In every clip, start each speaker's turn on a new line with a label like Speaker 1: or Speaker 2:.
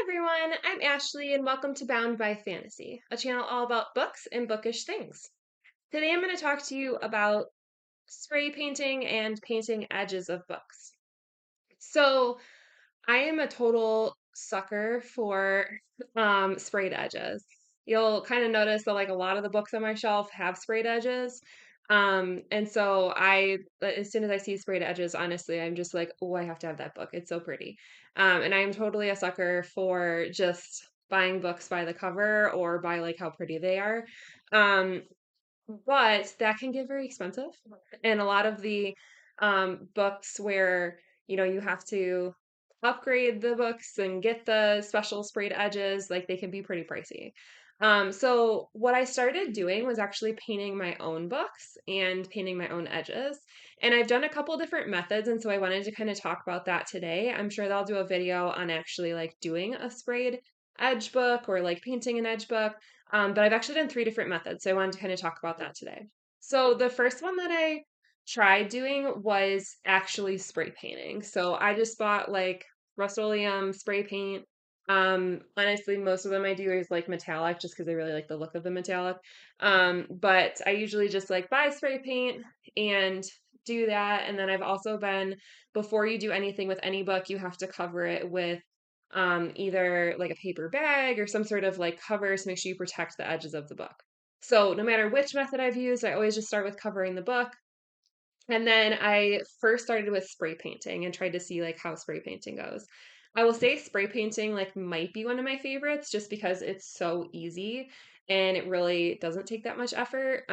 Speaker 1: Everyone, I'm Ashley and welcome to Bound by Fantasy, a channel all about books and bookish things. Today I'm going to talk to you about spray painting and painting edges of books. So, I am a total sucker for sprayed edges. You'll kind of notice that like a lot of the books on my shelf have sprayed edges. And so as soon as I see sprayed edges, honestly, I'm just like, oh, I have to have that book. It's so pretty. And I am totally a sucker for just buying books by the cover or by like how pretty they are. Um, but that can get very expensive. And a lot of the books where, you have to upgrade the books and get the special sprayed edges, like they can be pretty pricey. So what I started doing was actually painting my own books and painting my own edges. And I've done a couple different methods, and so I wanted to kind of talk about that today. I'm sure that I'll do a video on actually like doing a sprayed edge book or like painting an edge book. But I've actually done three different methods, so I wanted to kind of talk about that today. So the first one that I tried doing was actually spray painting. So I just bought like Rust-Oleum spray paint. Honestly, most of them I do is like metallic just because I really like the look of the metallic. But I usually just like buy spray paint and do that. And then I've also been, before you do anything with any book, you have to cover it with either like a paper bag or some sort of like cover to make sure you protect the edges of the book. So no matter which method I've used, I always just start with covering the book. And then I first started with spray painting and tried to see like how spray painting goes. I will say spray painting like might be one of my favorites just because it's so easy and it really doesn't take that much effort.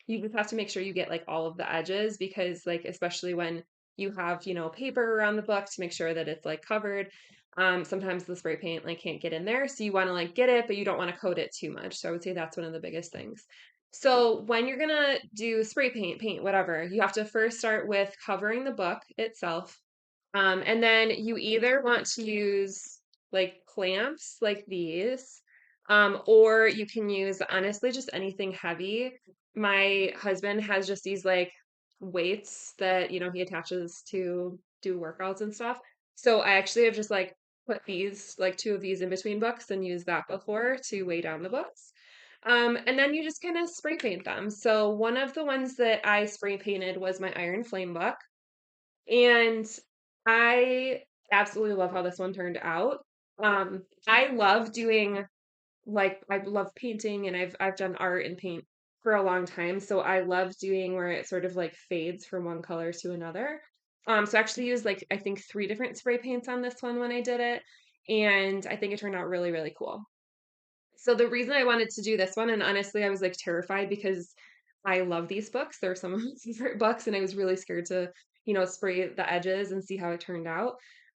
Speaker 1: You just have to make sure you get like all of the edges because like especially when you have, paper around the book to make sure that it's like covered. Sometimes the spray paint like can't get in there. So you want to like get it, but you don't want to coat it too much. So I would say that's one of the biggest things. So when you're gonna do spray paint, whatever, you have to first start with covering the book itself. And then you either want to use like clamps like these, or you can use honestly just anything heavy. My husband has just these like weights that, he attaches to do workouts and stuff. So I actually have just like put these, like two of these in between books and used that before to weigh down the books. And then you just kind of spray paint them. So one of the ones that I spray painted was my Iron Flame book. And I absolutely love how this one turned out. I love doing like I love painting and I've done art and paint for a long time. So I love doing where it sort of like fades from one color to another. So I actually used like I think three different spray paints on this one when I did it. And I think it turned out really, really cool. So the reason I wanted to do this one, and honestly, I was like terrified because I love these books. They're some of my favorite books, and I was really scared to, spray the edges and see how it turned out.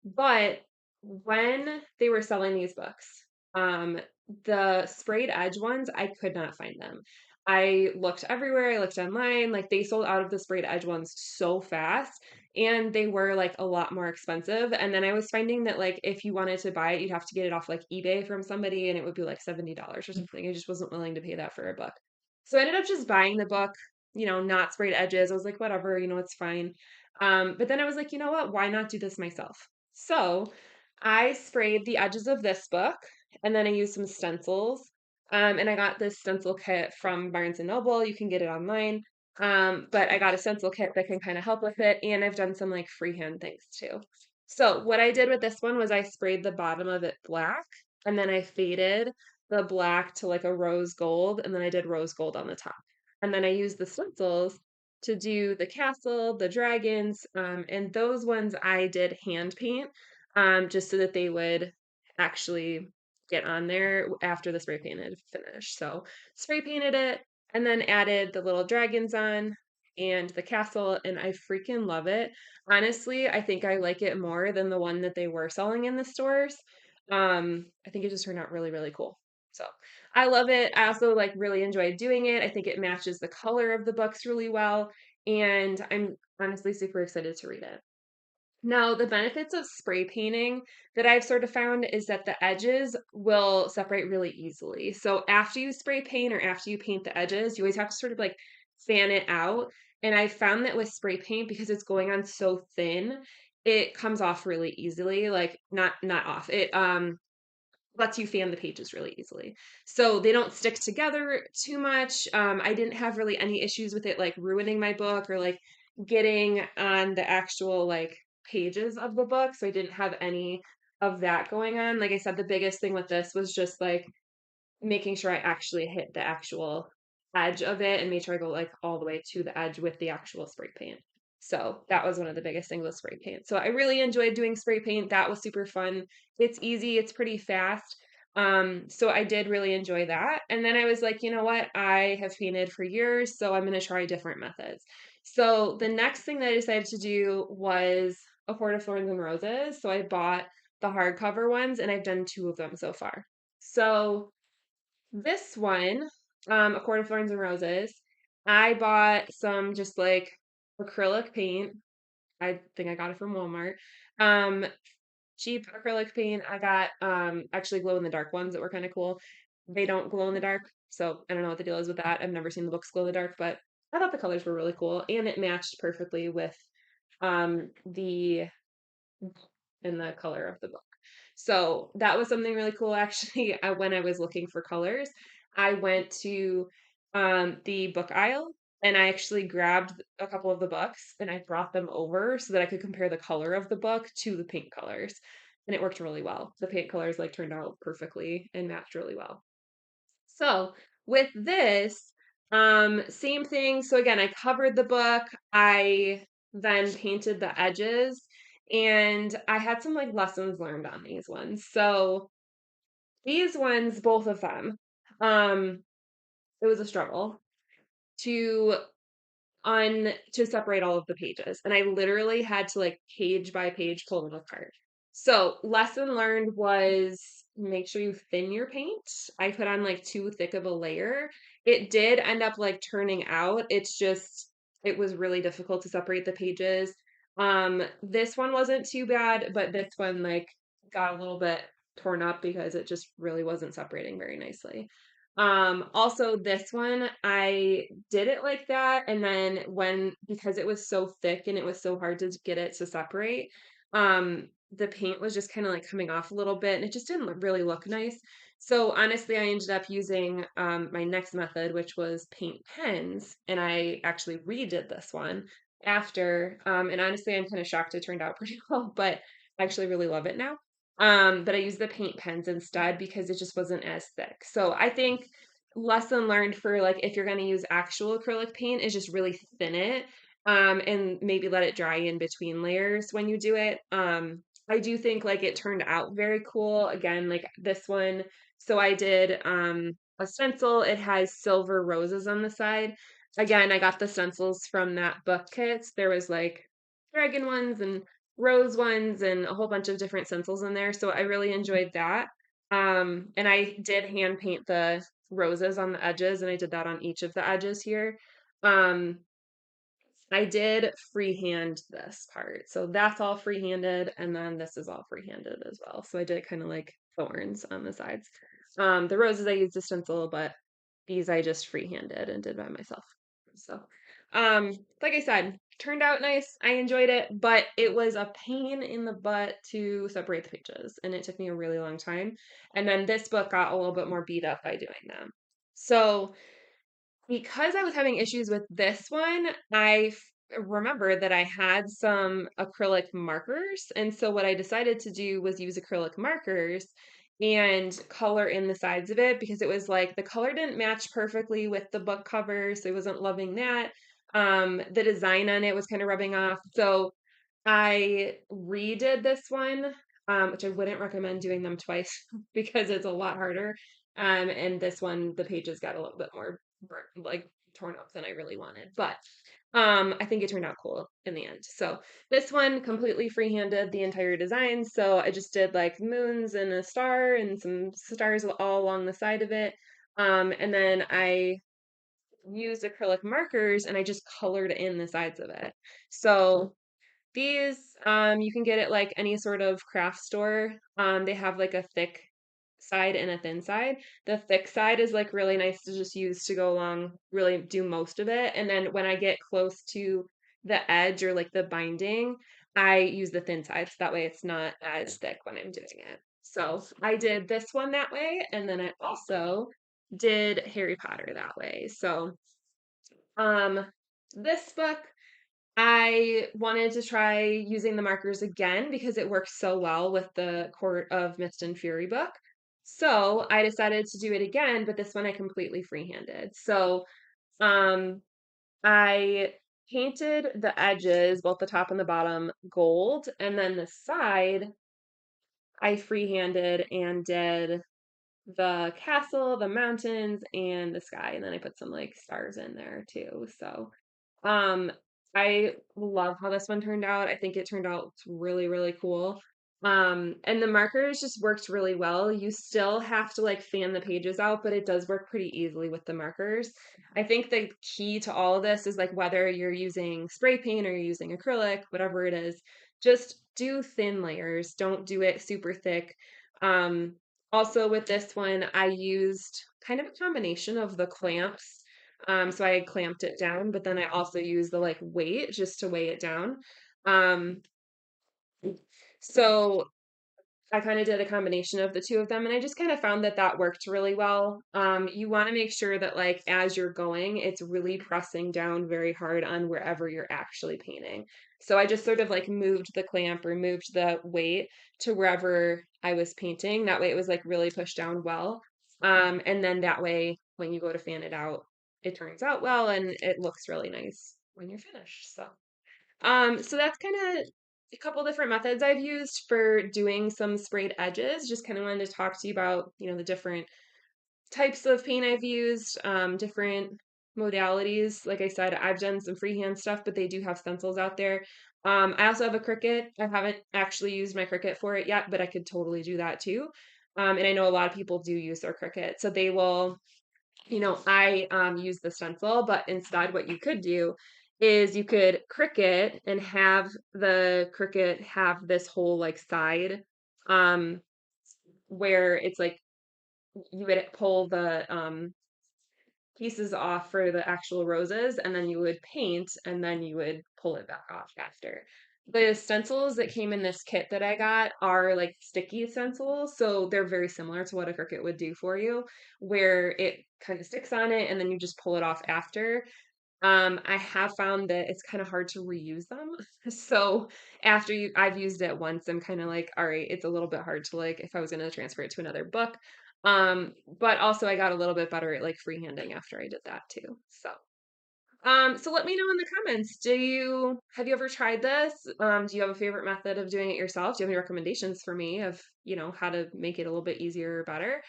Speaker 1: But when they were selling these books, the sprayed edge ones, I could not find them. I looked everywhere, I looked online, like they sold out of the sprayed edge ones so fast and they were like a lot more expensive. And then I was finding that like if you wanted to buy it, you'd have to get it off like eBay from somebody and it would be like $70 or something. I just wasn't willing to pay that for a book. So I ended up just buying the book, not sprayed edges. I was like, whatever, it's fine. But then I was like, you know what? Why not do this myself? So I sprayed the edges of this book and then I used some stencils. And I got this stencil kit from Barnes and Noble. You can get it online. But I got a stencil kit that can kind of help with it, and I've done some like freehand things too. So what I did with this one was I sprayed the bottom of it black, and then I faded the black to like a rose gold, and then I did rose gold on the top. And then I used the stencils to do the castle, the dragons, and those ones I did hand paint, just so that they would actually get on there after the spray paint had finished. So spray painted it and then added the little dragons on and the castle, and I freaking love it. Honestly, I think I like it more than the one that they were selling in the stores. I think it just turned out really, really cool. So I love it. I also like really enjoyed doing it. I think it matches the color of the books really well, and I'm honestly super excited to read it. Now, the benefits of spray painting that I've sort of found is that the edges will separate really easily. So after you spray paint or after you paint the edges, you always have to sort of like fan it out. And I found that with spray paint, because it's going on so thin, it comes off really easily. Like not off. lets you fan the pages really easily. So they don't stick together too much. I didn't have really any issues with it like ruining my book or like getting on the actual like pages of the book. So I didn't have any of that going on. Like I said, the biggest thing with this was just like making sure I actually hit the actual edge of it and made sure I go like all the way to the edge with the actual spray paint. So that was one of the biggest things with spray paint. So I really enjoyed doing spray paint. That was super fun. It's easy, it's pretty fast. So I did really enjoy that. And then I was like, you know what? I have painted for years, so I'm going to try different methods. So the next thing that I decided to do was A Court of Thorns and Roses. So I bought the hardcover ones and I've done two of them so far. So this one, A Court of Thorns and Roses, I bought some just like acrylic paint. I think I got it from Walmart. Um, Cheap acrylic paint. I got actually glow in the dark ones that were kind of cool. They don't glow in the dark, so I don't know what the deal is with that. I've never seen the books glow in the dark, but I thought the colors were really cool and it matched perfectly with the in the color of the book. So that was something really cool. Actually, when I was looking for colors, I went to the book aisle and I actually grabbed a couple of the books and I brought them over so that I could compare the color of the book to the paint colors. And it worked really well. The paint colors like turned out perfectly and matched really well. So with this, same thing. So again, I covered the book. I then painted the edges and I had some like lessons learned on these ones. So these ones, both of them, um, it was a struggle to to separate all of the pages. And I literally had to like page by page pull them apart. So lesson learned was make sure you thin your paint. I put on like too thick of a layer. It did end up like turning out. It's just it was really difficult to separate the pages. This one wasn't too bad, but this one like got a little bit torn up because it just really wasn't separating very nicely. Also this one, I did it like that, and then because it was so thick and it was so hard to get it to separate, the paint was just kind of like coming off a little bit, and it just didn't really look nice. So honestly, I ended up using my next method, which was paint pens, and I actually redid this one after. And honestly, I'm kind of shocked it turned out pretty well, but I actually really love it now. But I used the paint pens instead because it just wasn't as thick. So I think lesson learned for like if you're going to use actual acrylic paint is just really thin it and maybe let it dry in between layers when you do it. I do think like it turned out very cool. Again, like this one. So I did a stencil. It has silver roses on the side. Again, I got the stencils from that book kit. There was like dragon ones and rose ones and a whole bunch of different stencils in there. So I really enjoyed that. And I did hand paint the roses on the edges, and I did that on each of the edges here. Um, I did freehand this part. So that's all freehanded, and then this is all freehanded as well. So I did kind of like thorns on the sides. The roses I used a stencil, but these I just freehanded and did by myself. So, like I said, turned out nice. I enjoyed it, but it was a pain in the butt to separate the pages, and it took me a really long time. And then this book got a little bit more beat up by doing them. So, because I was having issues with this one, remember that I had some acrylic markers. And so what I decided to do was use acrylic markers and color in the sides of it because it was like the color didn't match perfectly with the book cover, so I wasn't loving that. The design on it was kind of rubbing off. So I redid this one, which I wouldn't recommend doing them twice because it's a lot harder. And this one, the pages got a little bit more like torn up than I really wanted. But I think it turned out cool in the end. So this one completely freehanded the entire design. So I just did like moons and a star and some stars all along the side of it. And then I used acrylic markers and I just colored in the sides of it. So these, you can get at like any sort of craft store. They have like a thick side and a thin side. The thick side is like really nice to just use to go along, really do most of it. And then when I get close to the edge or like the binding, I use the thin side. So that way it's not as thick when I'm doing it. So I did this one that way, and then I also did Harry Potter that way. So um, this book, I wanted to try using the markers again because it works so well with the Court of Mist and Fury book. So I decided to do it again, but this one I completely freehanded. So um, I painted the edges, both the top and the bottom, gold, and then the side I freehanded and did the castle, the mountains, and the sky, and then I put some like stars in there too. So, um, I love how this one turned out. I think it turned out really, really cool. And the markers just worked really well. You still have to like fan the pages out, but it does work pretty easily with the markers. I think the key to all of this is like whether you're using spray paint or you're using acrylic, whatever it is, just do thin layers. Don't do it super thick. Um, Also with this one, I used kind of a combination of the clamps. So I had clamped it down, but then I also used the like weight just to weigh it down. Um, so I kind of did a combination of the two of them, and I just kind of found that that worked really well. You want to make sure that, like, as you're going, it's really pressing down very hard on wherever you're actually painting. So I just sort of like moved the clamp or moved the weight to wherever I was painting. That way it was like really pushed down well. And then that way, when you go to fan it out, it turns out well and it looks really nice when you're finished. So that's kind of a couple different methods I've used for doing some sprayed edges. Just kind of wanted to talk to you about, the different types of paint I've used, different modalities. Like I said, I've done some freehand stuff, but they do have stencils out there. I also have a Cricut. I haven't actually used my Cricut for it yet, but I could totally do that too. And I know a lot of people do use their Cricut. So they will I use the stencil, but instead what you could do is you could Cricut and have the Cricut have this whole like side um where it's like you would pull the pieces off for the actual roses and then you would paint and then you would pull it back off after. The stencils that came in this kit that I got are like sticky stencils, so they're very similar to what a Cricut would do for you, where it kind of sticks on it and then you just pull it off after. I have found that it's kind of hard to reuse them. So I've used it once, I'm kind of like, all right, it's a little bit hard to like if I was going to transfer it to another book. But also I got a little bit better at like freehanding after I did that too. So let me know in the comments. Have you ever tried this? Do you have a favorite method of doing it yourself? Do you have any recommendations for me of, how to make it a little bit easier or better?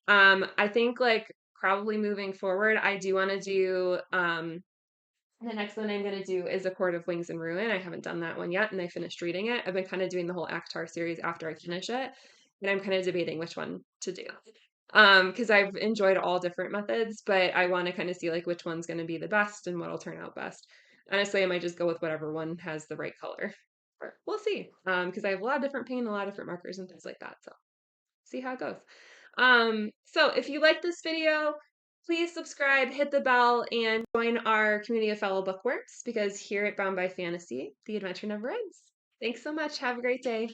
Speaker 1: I think like probably moving forward, I do want to do the next one I'm going to do is A Court of Wings and Ruin. I haven't done that one yet, and I finished reading it. I've been kind of doing the whole Akhtar series after I finish it, and I'm kind of debating which one to do. Because I've enjoyed all different methods, but I want to kind of see like which one's going to be the best and what'll turn out best. Honestly, I might just go with whatever one has the right color. We'll see. Because I have a lot of different paint, a lot of different markers and things like that. So see how it goes. So if you like this video, please subscribe, hit the bell, and join our community of fellow bookworms because here at Bound by Fantasy, the adventure never ends. Thanks so much. Have a great day.